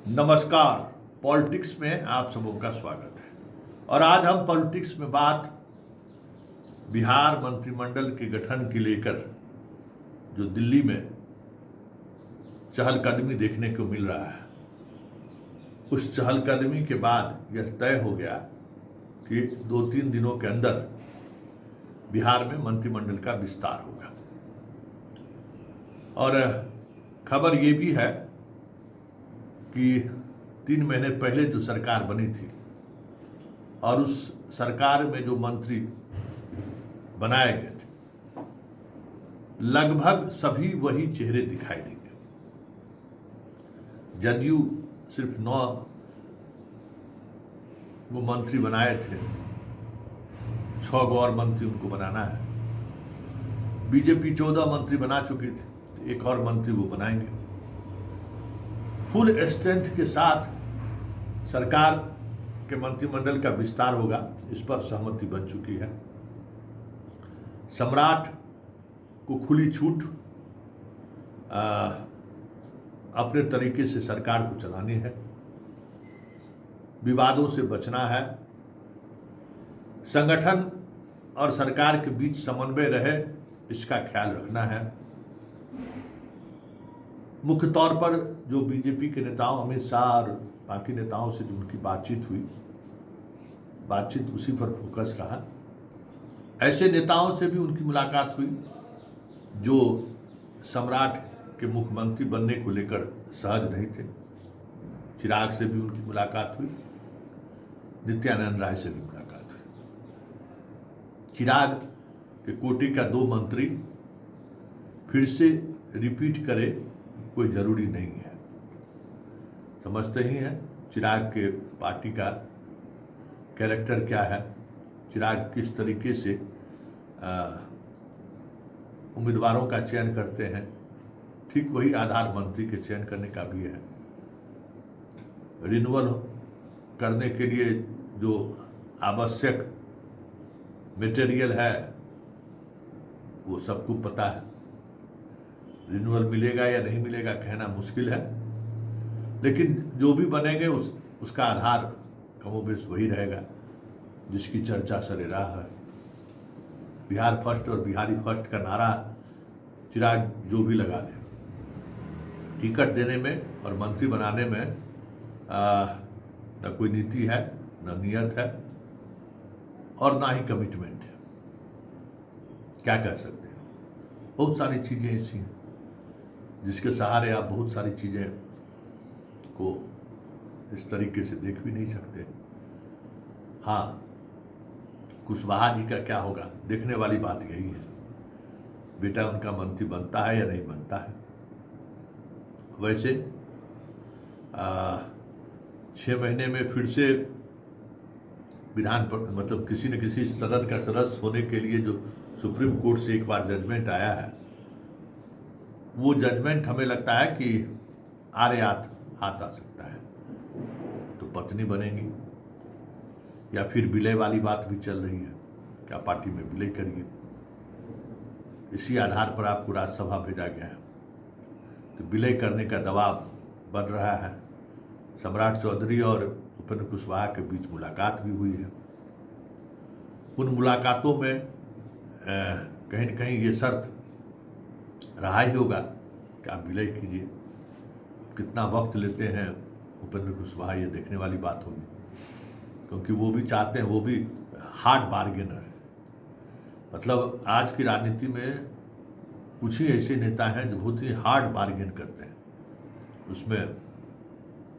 नमस्कार। पॉलिटिक्स में आप सबों का स्वागत है। और आज हम पॉलिटिक्स में बात बिहार मंत्रिमंडल के गठन के लेकर जो दिल्ली में चहलकदमी देखने को मिल रहा है, उस चहलकदमी के बाद यह तय हो गया कि 2-3 दिनों के अंदर बिहार में मंत्रिमंडल का विस्तार होगा। और खबर ये भी है कि 3 महीने पहले जो सरकार बनी थी और उस सरकार में जो मंत्री बनाए गए थे, लगभग सभी वही चेहरे दिखाई देंगे। जदयू सिर्फ 9 वो मंत्री बनाए थे, 6 और मंत्री उनको बनाना है। बीजेपी 14 मंत्री बना चुकी थी, तो 1 और मंत्री वो बनाएंगे। फुल स्ट्रेंथ के साथ सरकार के मंत्रिमंडल का विस्तार होगा, इस पर सहमति बन चुकी है। सम्राट को खुली छूट अपने तरीके से सरकार को चलानी है, विवादों से बचना है, संगठन और सरकार के बीच समन्वय रहे, इसका ख्याल रखना है। मुख्य तौर पर जो बीजेपी के नेताओं अमित शाह और बाकी नेताओं से जो उनकी बातचीत उसी पर फोकस रहा। ऐसे नेताओं से भी उनकी मुलाकात हुई जो सम्राट के मुख्यमंत्री बनने को लेकर सहज नहीं थे। चिराग से भी उनकी मुलाकात हुई, नित्यानंद राय से भी मुलाकात हुई। चिराग के कोटि का 2 मंत्री फिर से रिपीट करे कोई जरूरी नहीं है। समझते ही हैं चिराग के पार्टी का कैरेक्टर क्या है, चिराग किस तरीके से उम्मीदवारों का चयन करते हैं। ठीक वही आधार मंत्री के चयन करने का भी है। रिन्यूअल करने के लिए जो आवश्यक मटेरियल है वो सबको पता है। रिन्यूअल मिलेगा या नहीं मिलेगा कहना मुश्किल है, लेकिन जो भी बनेंगे उसका आधार कमोबेश वही रहेगा जिसकी चर्चा सरेराह है। बिहार फर्स्ट और बिहारी फर्स्ट का नारा चिराग जो भी लगा दे, टिकट देने में और मंत्री बनाने में न कोई नीति है, न नियत है और ना ही कमिटमेंट है। क्या कह सकते हैं, बहुत सारी चीज़ें ऐसी हैं जिसके सहारे आप बहुत सारी चीज़ें को इस तरीके से देख भी नहीं सकते। हाँ, कुशवाहा जी का क्या होगा, देखने वाली बात यही है। बेटा उनका मंत्री बनता है या नहीं बनता है। वैसे 6 महीने में फिर से मतलब किसी न किसी सदन का सदस्य होने के लिए जो सुप्रीम कोर्ट से एक बार जजमेंट आया है, वो जजमेंट हमें लगता है कि आर्यात हाथ आ सकता है। तो पत्नी बनेंगी या फिर विलय वाली बात भी चल रही है, क्या पार्टी में विलय करिए। इसी आधार पर आपको राज्यसभा भेजा गया है, तो विलय करने का दबाव बढ़ रहा है। सम्राट चौधरी और उपेंद्र कुशवाहा के बीच मुलाकात भी हुई है। उन मुलाकातों में कहीं न कहीं ये शर्त रहा ही होगा कि आप विलय कीजिए। कितना वक्त लेते हैं उपेंद्र कुशवाहा, ये देखने वाली बात होगी, क्योंकि वो भी चाहते हैं, वो भी हार्ड बार्गेनर है। मतलब आज की राजनीति में कुछ ही ऐसे नेता हैं जो बहुत ही हार्ड बार्गेन करते हैं, उसमें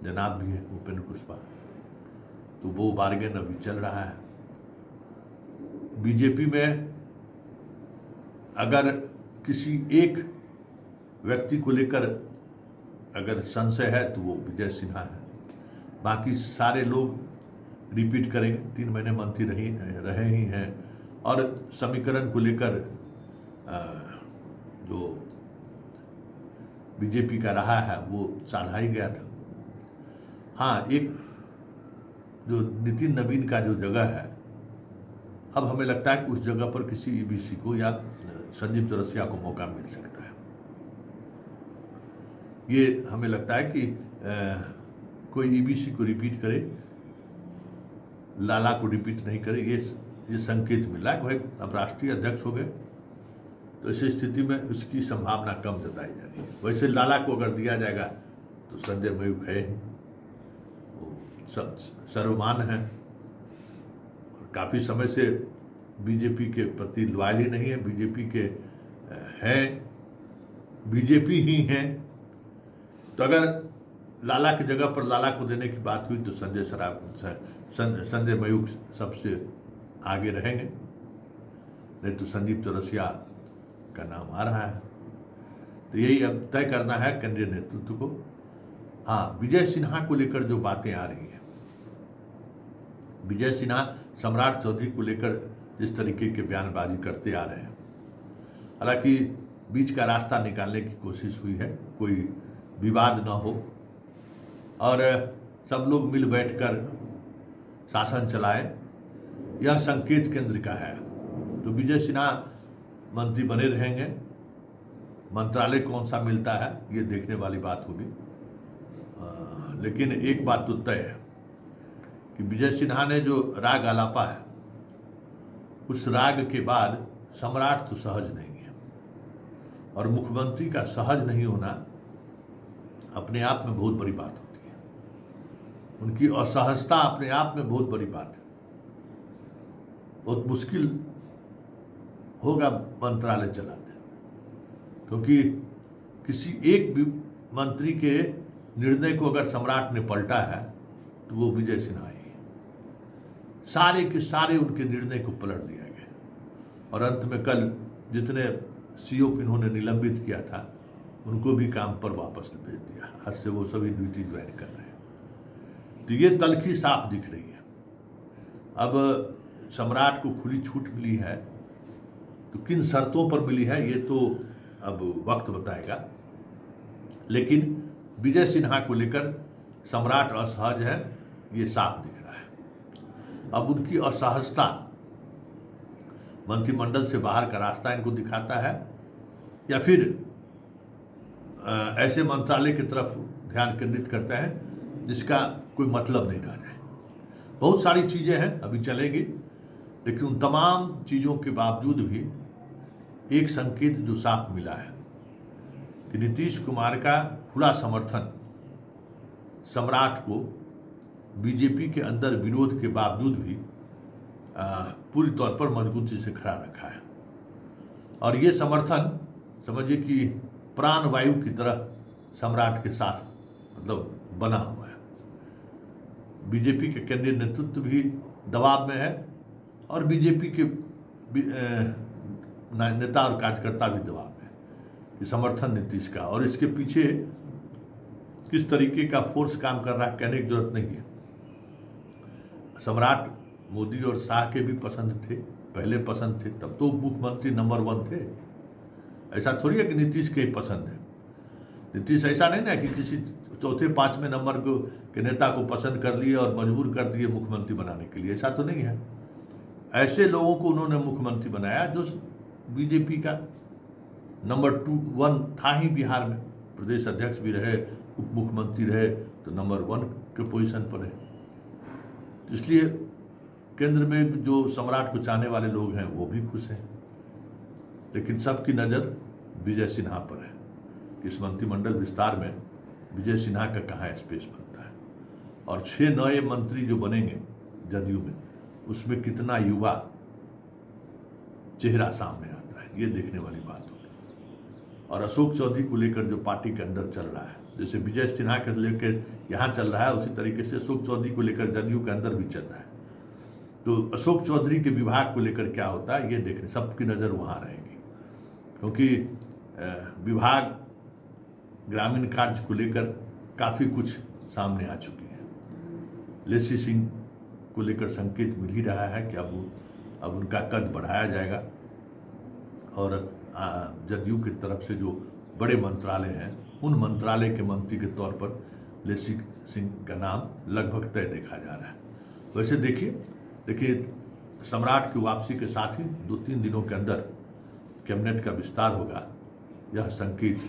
जनाब भी है उपेंद्र कुशवाहा। तो वो बार्गेन अभी चल रहा है। बीजेपी में अगर किसी एक व्यक्ति को लेकर अगर संशय है तो वो विजय सिन्हा है। बाकी सारे लोग रिपीट करेंगे, 3 महीने मंत्री रहे ही हैं। और समीकरण को लेकर जो बीजेपी का रहा है वो साधा ही गया था। हाँ, एक जो नितिन नवीन का जो जगह है, अब हमें लगता है कि उस जगह पर किसी ईबीसी को या संजीव चौरसिया को मौका मिल सकता है। ये हमें लगता है कि कोई ईबीसी को रिपीट करे, लाला को रिपीट नहीं करे, ये संकेत मिला कि भाई अब राष्ट्रीय अध्यक्ष हो गए, तो ऐसी स्थिति में उसकी संभावना कम जताई जा रही है। वैसे लाला को अगर दिया जाएगा तो संजय मयूख है, वो सर्वमान है और काफ़ी समय से बीजेपी के प्रति लॉयल ही नहीं है, बीजेपी के हैं, बीजेपी ही हैं। तो अगर लाला की जगह पर लाला को देने की बात हुई तो संजय मयूख सबसे आगे रहेंगे, नहीं तो संदीप चौरसिया का नाम आ रहा है। तो यही अब तय करना है केंद्रीय नेतृत्व को। हाँ, विजय सिन्हा को लेकर जो बातें आ रही हैं, विजय सिन्हा सम्राट चौधरी को लेकर जिस तरीके के बयानबाजी करते आ रहे हैं, हालांकि बीच का रास्ता निकालने की कोशिश हुई है, कोई विवाद न हो और सब लोग मिल बैठकर शासन चलाए, यह संकेत केंद्र का है। तो विजय सिन्हा मंत्री बने रहेंगे, मंत्रालय कौन सा मिलता है ये देखने वाली बात होगी। लेकिन एक बात तो तय है कि विजय सिन्हा ने जो राग आलापा है, उस राग के बाद सम्राट तो सहज नहीं है, और मुख्यमंत्री का सहज नहीं होना अपने आप में बहुत बड़ी बात होती है। उनकी असहजता अपने आप में बहुत बड़ी बात है। बहुत मुश्किल होगा मंत्रालय चलाते, क्योंकि किसी एक भी मंत्री के निर्णय को अगर सम्राट ने पलटा है तो वो विजय सिन्हा ही है। सारे के सारे उनके निर्णय को पलट दिया गया, और अंत में कल जितने सीओ को इन्होंने निलंबित किया था उनको भी काम पर वापस भेज दिया। आज से वो सभी ड्यूटी ज्वाइन कर रहे हैं। तो ये तलखी साफ दिख रही है। अब सम्राट को खुली छूट मिली है, तो किन शर्तों पर मिली है ये तो अब वक्त बताएगा, लेकिन विजय सिन्हा को लेकर सम्राट असहज है, ये साफ दिख रहा है। अब उनकी असहजता मंत्रिमंडल से बाहर का रास्ता इनको दिखाता है, या फिर ऐसे मंत्रालय की तरफ ध्यान केंद्रित करता है जिसका कोई मतलब नहीं रह जाए। बहुत सारी चीज़ें हैं अभी चलेगी, लेकिन उन तमाम चीज़ों के बावजूद भी एक संकेत जो साफ मिला है कि नीतीश कुमार का खुला समर्थन सम्राट को बीजेपी के अंदर विरोध के बावजूद भी पूरी तौर पर मजबूती से खड़ा रखा है। और ये समर्थन समझिए कि प्राणवायु की तरह सम्राट के साथ मतलब बना हुआ है। बीजेपी के केंद्रीय नेतृत्व भी दबाव में है, और बीजेपी के नेता और कार्यकर्ता भी दबाव में है कि समर्थन नीतीश का, और इसके पीछे किस तरीके का फोर्स काम कर रहा है कहने की जरूरत नहीं है। सम्राट मोदी और शाह के भी पसंद थे, पहले पसंद थे, तब तो मुख्यमंत्री नंबर 1 थे। ऐसा थोड़ी है कि नीतीश के ही पसंद है। नीतीश ऐसा नहीं ना कि किसी चौथे पांचवें नंबर के नेता को पसंद कर लिए और मजबूर कर दिए मुख्यमंत्री बनाने के लिए, ऐसा तो नहीं है। ऐसे लोगों को उन्होंने मुख्यमंत्री बनाया जो बीजेपी का नंबर 1 था ही बिहार में, प्रदेश अध्यक्ष भी रहे, उप मुख्यमंत्री रहे, तो नंबर 1 के पोजीशन पर है। इसलिए केंद्र में जो सम्राट को चाहने वाले लोग हैं वो भी खुश हैं, लेकिन सबकी नज़र विजय सिन्हा पर है। इस मंत्रिमंडल विस्तार में विजय सिन्हा का कहाँ स्पेस बनता है, और 6 नए मंत्री जो बनेंगे जदयू में, उसमें कितना युवा चेहरा सामने आता है, ये देखने वाली बात होगी। और अशोक चौधरी को लेकर जो पार्टी के अंदर चल रहा है, जैसे विजय सिन्हा के लेकर यहाँ चल रहा है, उसी तरीके से अशोक चौधरी को लेकर जदयू के अंदर भी चल रहा है। तो अशोक चौधरी के विभाग को लेकर क्या होता है ये देखने सबकी नज़र वहाँ रहेगी, क्योंकि विभाग ग्रामीण कार्य को लेकर काफ़ी कुछ सामने आ चुकी है। लेसी सिंह को लेकर संकेत मिल ही रहा है कि अब उनका कद बढ़ाया जाएगा, और जदयू की तरफ से जो बड़े मंत्रालय हैं उन मंत्रालय के मंत्री के तौर पर लेसी सिंह का नाम लगभग तय देखा जा रहा है। वैसे देखिए सम्राट की वापसी के साथ ही 2-3 दिनों के अंदर कैबिनेट का विस्तार होगा, यह संकेत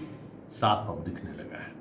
साफ अब दिखने लगा है।